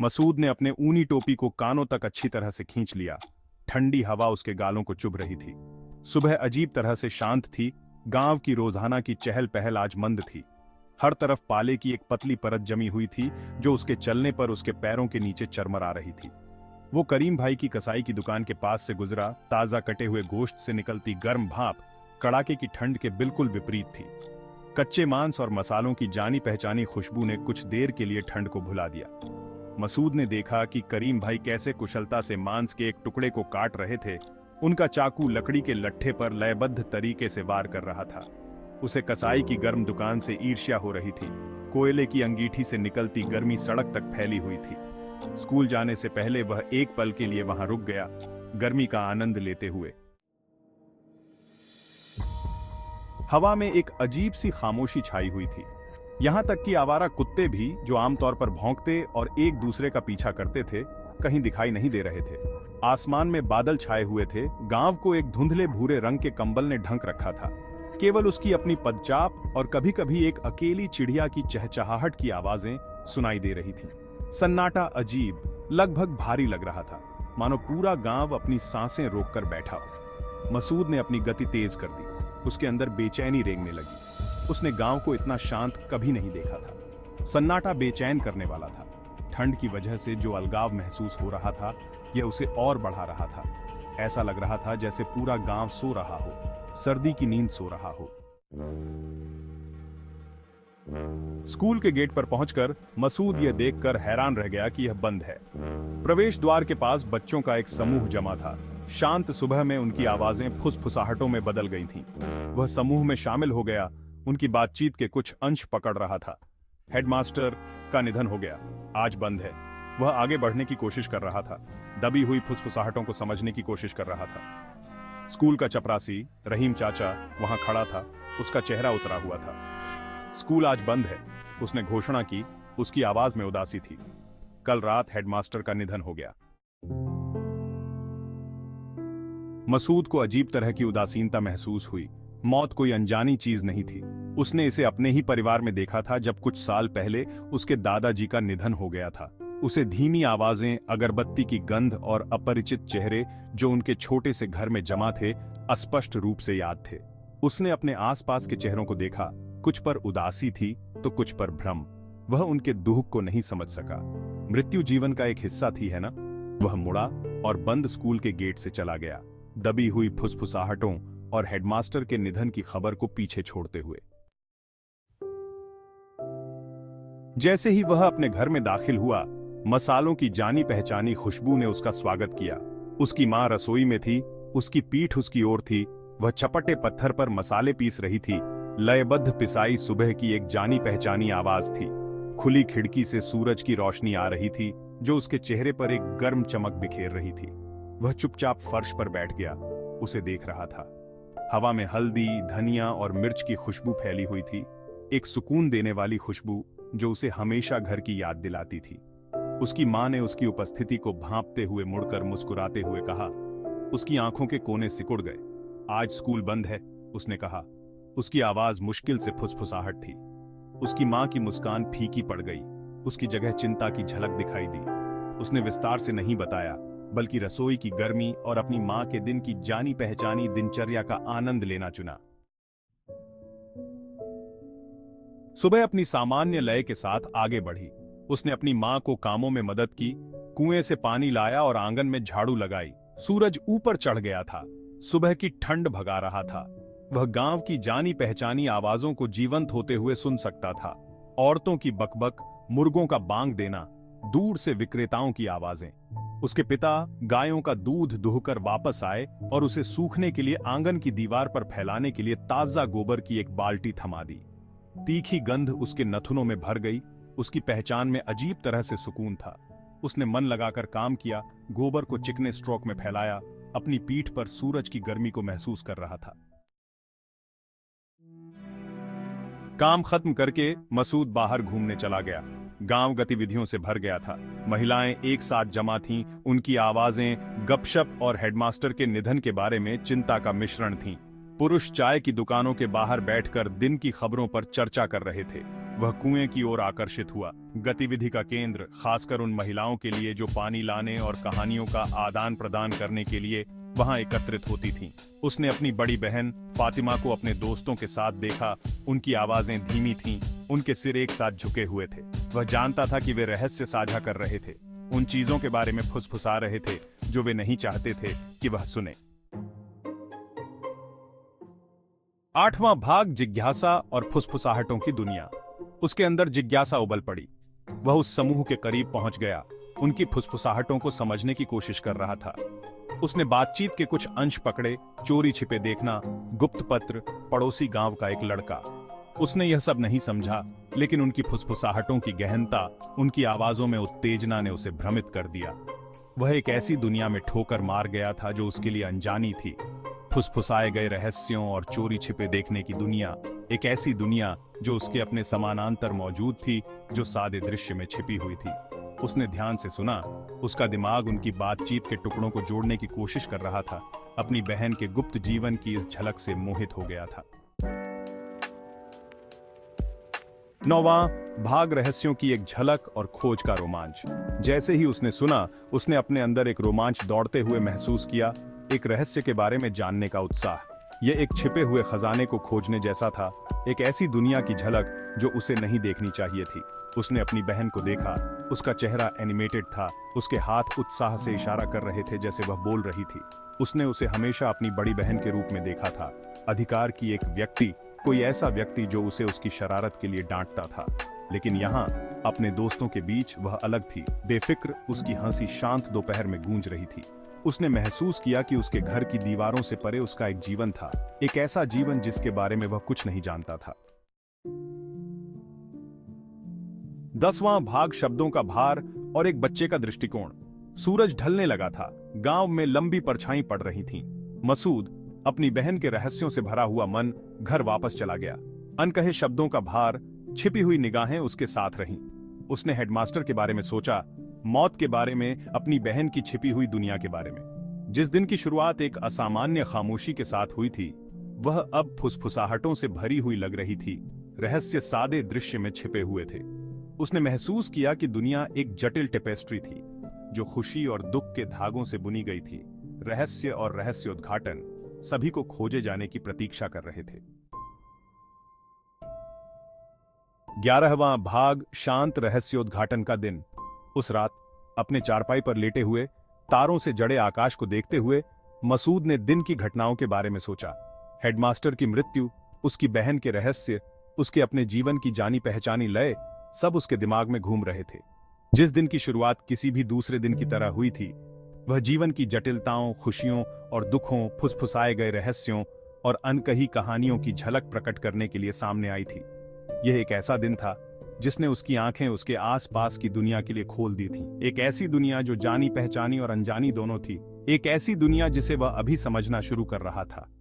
मसूद ने अपने ऊनी टोपी को कानों तक अच्छी तरह से खींच लिया। ठंडी हवा उसके गालों को चुभ रही थी। सुबह अजीब तरह से शांत थी। गांव की रोजाना की चहल पहल आज मंद थी। हर तरफ पाले की एक पतली परत जमी हुई थी जो उसके चलने पर उसके पैरों के नीचे चरमरा रही थी। वो करीम भाई की कसाई की दुकान के पास से गुजरा। ताजा कटे हुए गोश्त से निकलती गर्म भाप कड़ाके की ठंड के बिल्कुल विपरीत थी। कच्चे मांस और मसालों की जानी पहचानी खुशबू ने कुछ देर के लिए ठंड को भुला दिया। मसूद ने देखा कि करीम भाई कैसे कुशलता से मांस के एक टुकड़े को काट रहे थे। उनका चाकू लकड़ी के लट्ठे पर लयबद्ध तरीके से वार कर रहा था। उसे कसाई की गर्म दुकान से ईर्ष्या हो रही थी। कोयले की अंगीठी से निकलती गर्मी सड़क तक फैली हुई थी। स्कूल जाने से पहले वह एक पल के लिए वहां रुक गया, गर्मी का आनंद लेते हुए। हवा में एक अजीब सी खामोशी छाई हुई थी। यहां तक कि आवारा कुत्ते भी, जो आमतौर पर भौंकते और एक दूसरे का पीछा करते थे, कहीं दिखाई नहीं दे रहे थे। आसमान में बादल छाए हुए थे। गांव को एक धुंधले भूरे रंग के कंबल ने ढंक रखा था। केवल उसकी अपनी पदचाप और कभी-कभी एक अकेली चिड़िया की चहचहाहट की आवाजें सुनाई दे रही थीं। सन्नाटा अजीब, लगभग भारी लग रहा था, मानो पूरा गांव अपनी सांसें रोककर बैठा हो। मसूद ने अपनी गति तेज कर दी। उसके अंदर बेचैनी रेंगने लगी। उसने गांव को इतना शांत कभी नहीं देखा था। सन्नाटा बेचैन करने वाला था। ठंड की वजह से जो अलगाव महसूस हो रहा था, यह उसे और बढ़ा रहा था। ऐसा लग रहा था जैसे पूरा गांव सो रहा हो, सर्दी की नींद सो रहा हो। स्कूल के गेट पर पहुंचकर मसूद यह देखकर हैरान रह गया कि यह बंद है। प्रवेश द्वार के पास बच्चों का एक समूह जमा था। शांत सुबह में उनकी आवाजें फुसफुसाहटों में बदल गई थीं। वह समूह में शामिल हो गया। उनकी बातचीत के कुछ अंश पकड़ रहा था। हेडमास्टर का निधन हो गया, आज बंद है। वह आगे बढ़ने की कोशिश कर रहा था, दबी हुई फुसफुसाहटों को समझने की कोशिश कर रहा था। स्कूल का चपरासी रहीम चाचा वहां खड़ा था। उसका चेहरा उतरा हुआ था। स्कूल आज बंद है, उसने घोषणा की। उसकी आवाज में उदासी थी। कल रात हेडमास्टर का निधन हो गया। मसूद को अजीब तरह की उदासीनता महसूस हुई। मौत कोई अनजानी चीज नहीं थी। उसने इसे अपने ही परिवार में देखा था जब कुछ साल पहले उसके दादाजी का निधन हो गया था। उसे धीमी आवाजें, अगरबत्ती की गंध और अपरिचित चेहरे जो उनके छोटे से घर में जमा थे, अस्पष्ट रूप से याद थे। उसने अपने आसपास के चेहरों को देखा। कुछ पर उदासी थी तो कुछ पर भ्रम। वह उनके दुख को नहीं समझ सका। मृत्यु जीवन का एक हिस्सा थी, है ना? वह मुड़ा और बंद स्कूल के गेट से चला गया, दबी हुई फुसफुसाहटों और हेडमास्टर के निधन की खबर को पीछे छोड़ते हुए। जैसे ही वह अपने घर में दाखिल हुआ, मसालों की जानी पहचानी खुशबू ने उसका स्वागत किया। उसकी मां रसोई में थी, उसकी पीठ उसकी ओर थी। वह चपटे पत्थर पर मसाले पीस रही थी। लयबद्ध पिसाई सुबह की एक जानी पहचानी आवाज थी। खुली खिड़की से सूरज की रोशनी आ रही थी जो उसके चेहरे पर एक गर्म चमक बिखेर रही थी। वह चुपचाप फर्श पर बैठ गया, उसे देख रहा था। हवा में हल्दी, धनिया और मिर्च की खुशबू फैली हुई थी, एक सुकून देने वाली खुशबू जो उसे हमेशा घर की याद दिलाती थी। उसकी मां ने उसकी उपस्थिति को भांपते हुए मुड़कर मुस्कुराते हुए कहा। उसकी आंखों के कोने सिकुड़ गए। आज स्कूल बंद है, उसने कहा। उसकी आवाज मुश्किल से फुसफुसाहट थी। उसकी मां की मुस्कान फीकी पड़ गई। उसकी जगह चिंता की झलक दिखाई दी। उसने विस्तार से नहीं बताया, बल्कि रसोई की गर्मी और अपनी मां के दिन की जानी पहचानी दिनचर्या का आनंद लेना चुना। सुबह अपनी सामान्य लय के साथ आगे बढ़ी। उसने अपनी मां को कामों में मदद की, कुएं से पानी लाया और आंगन में झाड़ू लगाई। सूरज ऊपर चढ़ गया था, सुबह की ठंड भगा रहा था। वह गांव की जानी पहचानी आवाजों को जीवंत होते हुए सुन सकता था। औरतों की बकबक, मुर्गों का बांग देना, दूर से विक्रेताओं की आवाजें। उसके पिता गायों का दूध दुहकर वापस आए और उसे सूखने के लिए आंगन की दीवार पर फैलाने के लिए ताजा गोबर की एक बाल्टी थमा दी। तीखी गंध उसके नथुनों में भर गई। उसकी पहचान में अजीब तरह से सुकून था। उसने मन लगाकर काम किया, गोबर को चिकने स्ट्रोक में फैलाया, अपनी पीठ पर सूरज की गर्मी को महसूस कर रहा था। काम खत्म करके मसूद बाहर घूमने चला गया। गांव गतिविधियों से भर गया था। महिलाएं एक साथ जमा थीं, उनकी आवाजें, गपशप और हेडमास्टर के निधन के बारे में चिंता का मिश्रण थीं। पुरुष चाय की दुकानों के बाहर बैठकर दिन की खबरों पर चर्चा कर रहे थे। वह कुएं की ओर आकर्षित हुआ। गतिविधि का केंद्र खासकर उन महिलाओं के लिए जो पानी लाने और कहानियों का आदान प्रदान करने के लिए वहां एकत्रित होती थीं। उसने अपनी बड़ी बहन फातिमा को अपने दोस्तों के साथ देखा। उनकी आवाजें धीमी थीं, उनके सिर एक साथ झुके हुए थे। वह जानता था कि वे रहस्य साझा कर रहे थे, उन चीजों के बारे में फुसफुसा रहे थे जो वे नहीं चाहते थे कि वह सुने। 8वां भाग, जिज्ञासा और फुसफुसाहटों की दुनिया। उसके अंदर जिज्ञासा उबल पड़ी। वह उस समूह के करीब पहुंच गया, उनकी फुसफुसाहटों को समझने की कोशिश कर रहा था। उसने बातचीत के कुछ अंश पकड़े, चोरी छिपे देखना, गुप्त पत्र, पड़ोसी गांव का एक लड़का। उसने यह सब नहीं समझा, लेकिन उनकी फुसफुसाहटों की गहनता, उनकी आवाजों में उत्तेजना ने उसे भ्रमित कर दिया। वह एक ऐसी दुनिया में ठोकर मार गया था जो उसके लिए अनजानी थी। फुसफुसाए गए रहस्यों और चोरी छिपे देखने की दुनिया, एक ऐसी दुनिया जो उसके अपने समानांतर मौजूद थी, जो सादे दृश्य में छिपी हुई थी। उसने ध्यान से सुना। उसका दिमाग उनकी बातचीत के टुकड़ों को जोड़ने की कोशिश कर रहा था। अपनी बहन के गुप्त जीवन की इस झलक से मोहित हो गया था। 9वां भाग, रहस्यों की एक झलक और खोज का रोमांच। जैसे ही उसने सुना, उसने अपने अंदर एक रोमांच दौड़ते हुए महसूस किया, एक रहस्य के बारे में जानने का उत्साह। यह एक छिपे हुए खजाने को खोजने जैसा था, एक ऐसी दुनिया की झलक जो उसे नहीं देखनी चाहिए थी। उसने अपनी बहन को देखा। उसका चेहरा एनिमेटेड था, उसके हाथ उत्साह से इशारा कर रहे थे जैसे वह बोल रही थी। उसने उसे हमेशा अपनी बड़ी बहन के रूप में देखा था, अधिकार की एक व्यक्ति, कोई ऐसा व्यक्ति जो उसे उसकी शरारत के लिए डांटता था। लेकिन यहाँ अपने दोस्तों के बीच वह अलग थी, बेफिक्र। उसकी हंसी शांत दोपहर में गूंज रही थी। उसने महसूस किया कि उसके घर की दीवारों से परे उसका एक जीवन था, एक ऐसा जीवन जिसके बारे में वह कुछ नहीं जानता था। 10वां भाग, शब्दों का भार और एक बच्चे का दृष्टिकोण। सूरज ढलने लगा था। गांव में लंबी परछाई पड़ रही थीं। मसूद अपनी बहन के रहस्यों से भरा हुआ मन घर वापस चला गया। अनकहे शब्दों का भार, छिपी हुई निगाहें उसके साथ रहीं। उसने हेडमास्टर के बारे में सोचा, मौत के बारे में, अपनी बहन की छिपी हुई दुनिया के बारे में। जिस दिन की शुरुआत एक असामान्य खामोशी के साथ हुई थी, वह अब फुसफुसाहटों से भरी हुई लग रही थी। रहस्य सादे दृश्य में छिपे हुए थे। उसने महसूस किया कि दुनिया एक जटिल टेपेस्ट्री थी, जो खुशी और दुख के धागों से बुनी गई थी। रहस्य और रहस्योद्घाटन सभी को खोजे जाने की प्रतीक्षा कर रहे थे। 11वां भाग, शांत रहस्योद्घाटन का दिन। उस रात अपने चारपाई पर लेटे हुए, तारों से जड़े आकाश को देखते हुए, मसूद ने दिन की घटनाओं के बारे में सोचा। हेडमास्टर की मृत्यु, उसकी बहन के रहस्य, उसके अपने जीवन की जानी पहचानी लय, सब उसके दिमाग में घूम रहे थे। जिस दिन की शुरुआत किसी भी दूसरे दिन की तरह हुई थी, वह जीवन की जटिलताओं, खुशियों और दुखों, फुसफुसाए गए रहस्यों और अनकही कहानियों की झलक प्रकट करने के लिए सामने आई थी। यह एक ऐसा दिन था जिसने उसकी आंखें उसके आसपास की दुनिया के लिए खोल दी थीं। एक ऐसी दुनिया जो जानी पहचानी और अनजानी दोनों थी। एक ऐसी दुनिया जिसे वह अभी समझना शुरू कर रहा था।